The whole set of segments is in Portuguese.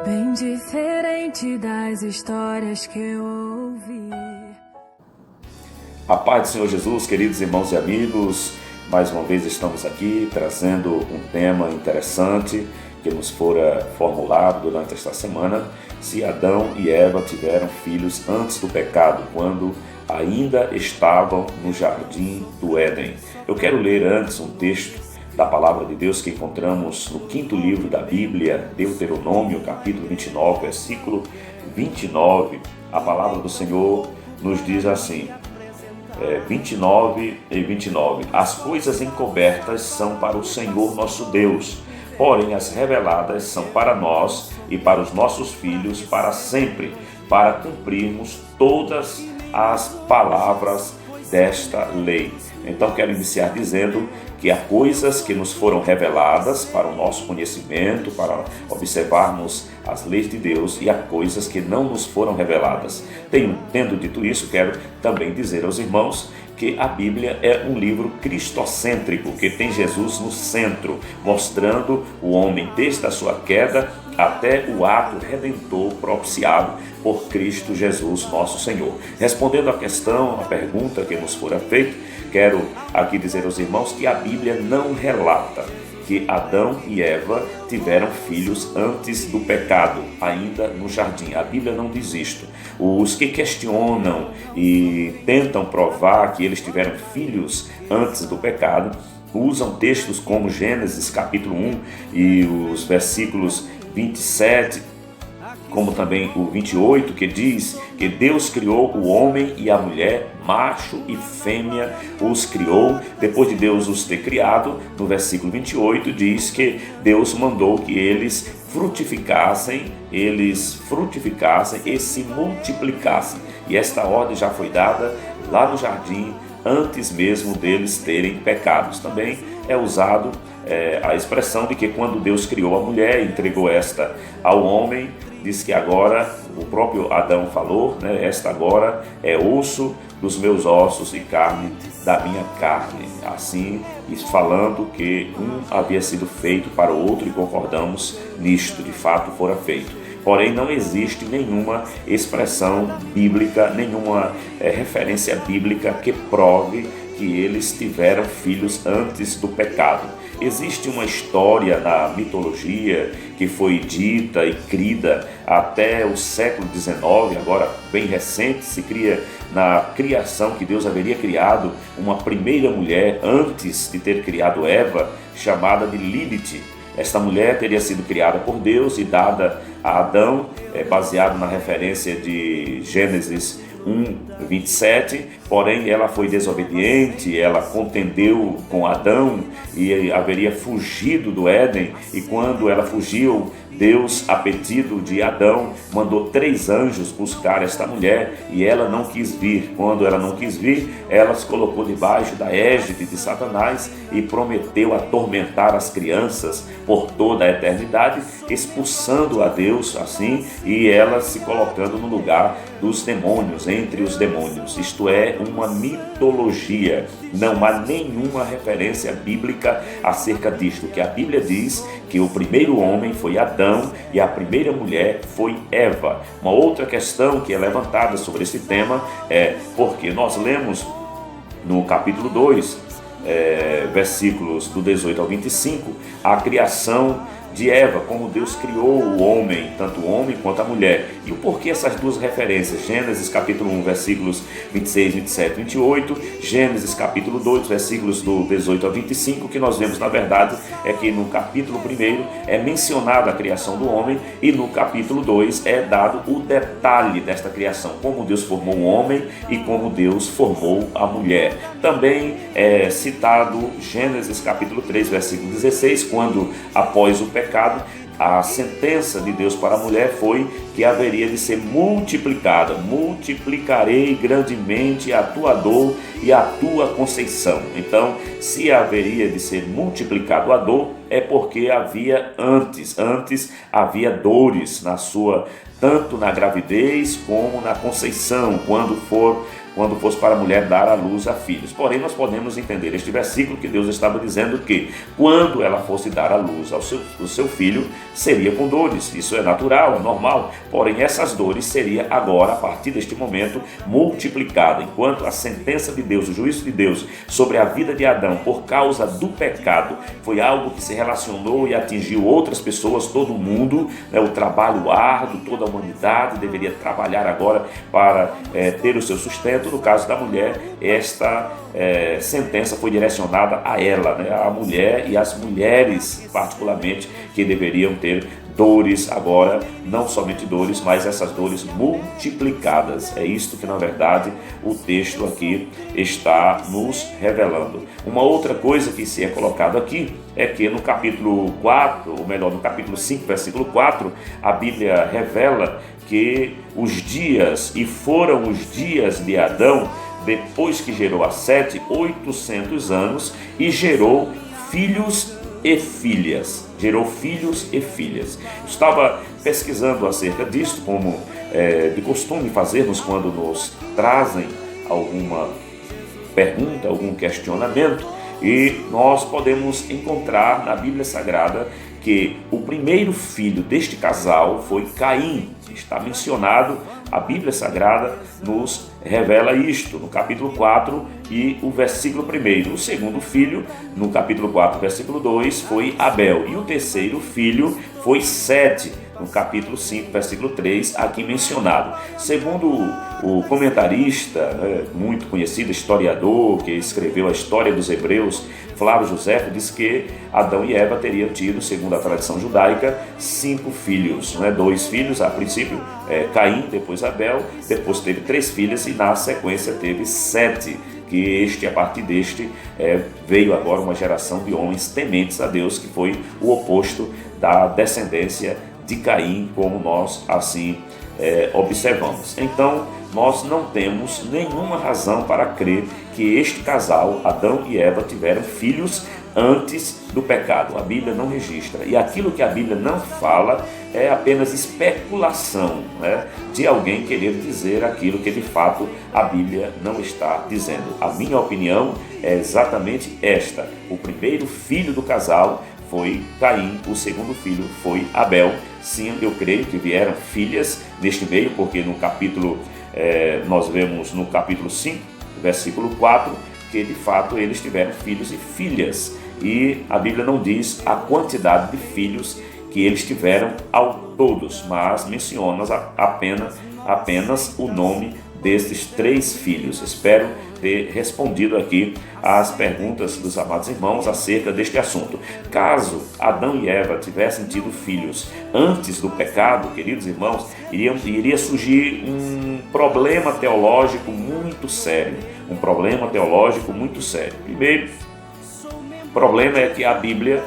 bem diferente das histórias que eu ouvi. A paz do Senhor Jesus, queridos irmãos e amigos, mais uma vez estamos aqui trazendo um tema interessante que nos fora formulado durante esta semana: se Adão e Eva tiveram filhos antes do pecado, quando ainda estavam no jardim do Éden. Eu quero ler antes um texto da palavra de Deus que encontramos no 5º livro da Bíblia, Deuteronômio, capítulo 29, versículo 29. A palavra do Senhor nos diz assim, 29 e 29. As coisas encobertas são para o Senhor nosso Deus, porém as reveladas são para nós e para os nossos filhos para sempre, para cumprirmos todas as palavras desta lei. Então quero iniciar dizendo que há coisas que nos foram reveladas para o nosso conhecimento, para observarmos as leis de Deus, e há coisas que não nos foram reveladas. Tendo dito isso, quero também dizer aos irmãos que a Bíblia é um livro cristocêntrico, que tem Jesus no centro, mostrando o homem desde a sua queda até o ato redentor propiciado por Cristo Jesus, nosso Senhor. Respondendo à pergunta que nos fora feita, quero aqui dizer aos irmãos que a Bíblia não relata que Adão e Eva tiveram filhos antes do pecado, ainda no jardim. A Bíblia não diz isto. Os que questionam e tentam provar que eles tiveram filhos antes do pecado usam textos como Gênesis capítulo 1 e os versículos 27, como também o 28, que diz que Deus criou o homem e a mulher, macho e fêmea os criou. Depois de Deus os ter criado, no versículo 28 diz que Deus mandou que eles frutificassem e se multiplicassem. E esta ordem já foi dada lá no jardim, antes mesmo deles terem pecados. Também é usado a expressão de que quando Deus criou a mulher, entregou esta ao homem, diz que agora, o próprio Adão falou, esta agora é osso dos meus ossos e carne da minha carne. Assim, falando que um havia sido feito para o outro, e concordamos nisto, de fato fora feito. Porém, não existe nenhuma expressão bíblica, nenhuma referência bíblica que prove que eles tiveram filhos antes do pecado. Existe uma história na mitologia que foi dita e crida até o século XIX, agora bem recente, se cria na criação que Deus haveria criado uma primeira mulher antes de ter criado Eva, chamada de Lilith. Esta mulher teria sido criada por Deus e dada a Adão, baseado na referência de Gênesis 1, 27, porém ela foi desobediente, ela contendeu com Adão e haveria fugido do Éden, e quando ela fugiu, Deus, a pedido de Adão, mandou 3 anjos buscar esta mulher, e ela não quis vir. Quando ela não quis vir, ela se colocou debaixo da égide de Satanás e prometeu atormentar as crianças por toda a eternidade, expulsando a Deus assim, e ela se colocando no lugar dos demônios, entre os demônios. Isto é uma mitologia, não há nenhuma referência bíblica acerca disto. Que a Bíblia diz que o primeiro homem foi Adão e a primeira mulher foi Eva. Uma outra questão que é levantada sobre esse tema é porque nós lemos no capítulo 2, versículos do 18 ao 25, a criação de Eva, como Deus criou o homem, tanto o homem quanto a mulher. E o porquê essas duas referências? Gênesis capítulo 1, versículos 26, 27, 28, Gênesis capítulo 2, versículos do 18 ao 25, que nós vemos, na verdade, é que no capítulo 1 é mencionada a criação do homem, e no capítulo 2 é dado o detalhe desta criação, como Deus formou o homem e como Deus formou a mulher. Também é citado Gênesis capítulo 3, versículo 16, quando após o pecado, a sentença de Deus para a mulher foi que haveria de ser multiplicada. Multiplicarei grandemente a tua dor e a tua conceição. Então, se haveria de ser multiplicado a dor, é porque havia antes havia dores tanto na gravidez como na conceição, quando fosse para a mulher dar à luz a filhos. Porém, nós podemos entender este versículo que Deus estava dizendo que quando ela fosse dar à luz ao seu filho, seria com dores. Isso é natural, é normal. Porém, essas dores seria agora, a partir deste momento, multiplicada. Enquanto a sentença de Deus, o juízo de Deus sobre a vida de Adão por causa do pecado foi algo que se relacionou e atingiu outras pessoas, todo mundo, né, o trabalho árduo, toda a humanidade deveria trabalhar agora para ter o seu sustento. No caso da mulher, esta sentença foi direcionada a ela, né, a mulher e as mulheres particularmente, que deveriam ter dores agora, não somente dores, mas essas dores multiplicadas. É isto que na verdade o texto aqui está nos revelando. Uma outra coisa que se é colocado aqui é que no capítulo 4, ou melhor, no capítulo 5, versículo 4, a Bíblia revela que foram os dias de Adão, depois que gerou a Sete, 800 anos, e gerou filhos e filhas. Gerou filhos e filhas. Estava pesquisando acerca disto, como de costume fazermos quando nos trazem alguma pergunta, algum questionamento, e nós podemos encontrar na Bíblia Sagrada que o primeiro filho deste casal foi Caim. Está mencionado, a Bíblia Sagrada nos revela isto, no capítulo 4 e o versículo 1. O segundo filho, no capítulo 4, versículo 2, foi Abel. E o terceiro filho foi Sete, no capítulo 5, versículo 3, aqui mencionado. Segundo o comentarista, muito conhecido, historiador, que escreveu a história dos Hebreus, Flávio Josefo, diz que Adão e Eva teriam tido, segundo a tradição judaica, 5 filhos. 2 filhos, a princípio, Caim, depois Abel, depois teve 3 filhas e na sequência teve 7. A partir deste, veio agora uma geração de homens tementes a Deus, que foi o oposto da descendência de Caim, como nós assim observamos. Então, nós não temos nenhuma razão para crer que este casal, Adão e Eva, tiveram filhos antes do pecado. A Bíblia não registra. E aquilo que a Bíblia não fala é apenas especulação, né, de alguém querer dizer aquilo que de fato a Bíblia não está dizendo. A minha opinião é exatamente esta. O primeiro filho do casal foi Caim, o segundo filho foi Abel. Sim, eu creio que vieram filhas neste meio, porque no capítulo, nós vemos no capítulo 5, versículo 4, que de fato eles tiveram filhos e filhas. E a Bíblia não diz a quantidade de filhos que eles tiveram ao todos, mas menciona apenas o nome desses 3 filhos. Espero ter respondido aqui às perguntas dos amados irmãos acerca deste assunto. Caso Adão e Eva tivessem tido filhos antes do pecado, queridos irmãos, iria surgir um problema teológico muito sério. Primeiro, o problema é que a Bíblia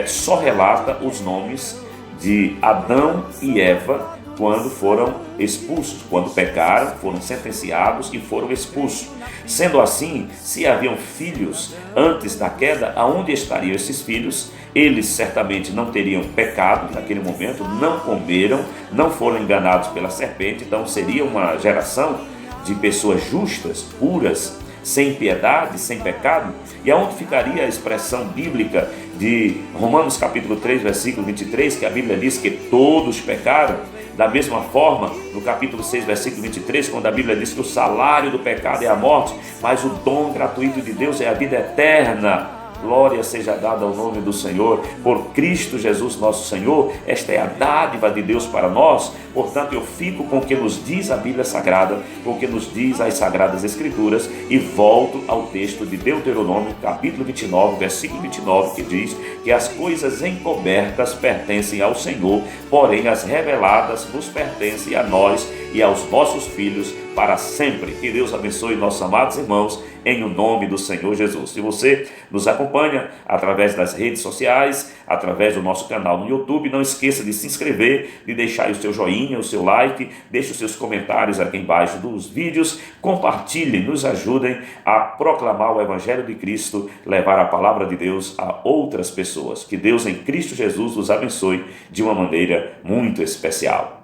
só relata os nomes de Adão e Eva quando foram expulsos, quando pecaram, foram sentenciados e foram expulsos. Sendo assim, se haviam filhos antes da queda, aonde estariam esses filhos? Eles certamente não teriam pecado naquele momento, não comeram, não foram enganados pela serpente, então seria uma geração de pessoas justas, puras, sem piedade, sem pecado. E aonde ficaria a expressão bíblica de Romanos capítulo 3, versículo 23, que a Bíblia diz que todos pecaram? Da mesma forma, no capítulo 6, versículo 23, quando a Bíblia diz que o salário do pecado é a morte, mas o dom gratuito de Deus é a vida eterna. Glória seja dada ao nome do Senhor, por Cristo Jesus nosso Senhor. Esta é a dádiva de Deus para nós. Portanto, eu fico com o que nos diz a Bíblia Sagrada, com o que nos diz as Sagradas Escrituras, e volto ao texto de Deuteronômio, capítulo 29, versículo 29, que diz que as coisas encobertas pertencem ao Senhor, porém as reveladas nos pertencem a nós e aos nossos filhos para sempre. Que Deus abençoe nossos amados irmãos, em o nome do Senhor Jesus. Se você nos acompanha através das redes sociais, através do nosso canal no YouTube. Não esqueça de se inscrever, de deixar o seu joinha, o seu like, deixe os seus comentários aqui embaixo dos vídeos, compartilhem, nos ajudem a proclamar o Evangelho de Cristo, levar a palavra de Deus a outras pessoas. Que Deus em Cristo Jesus os abençoe de uma maneira muito especial.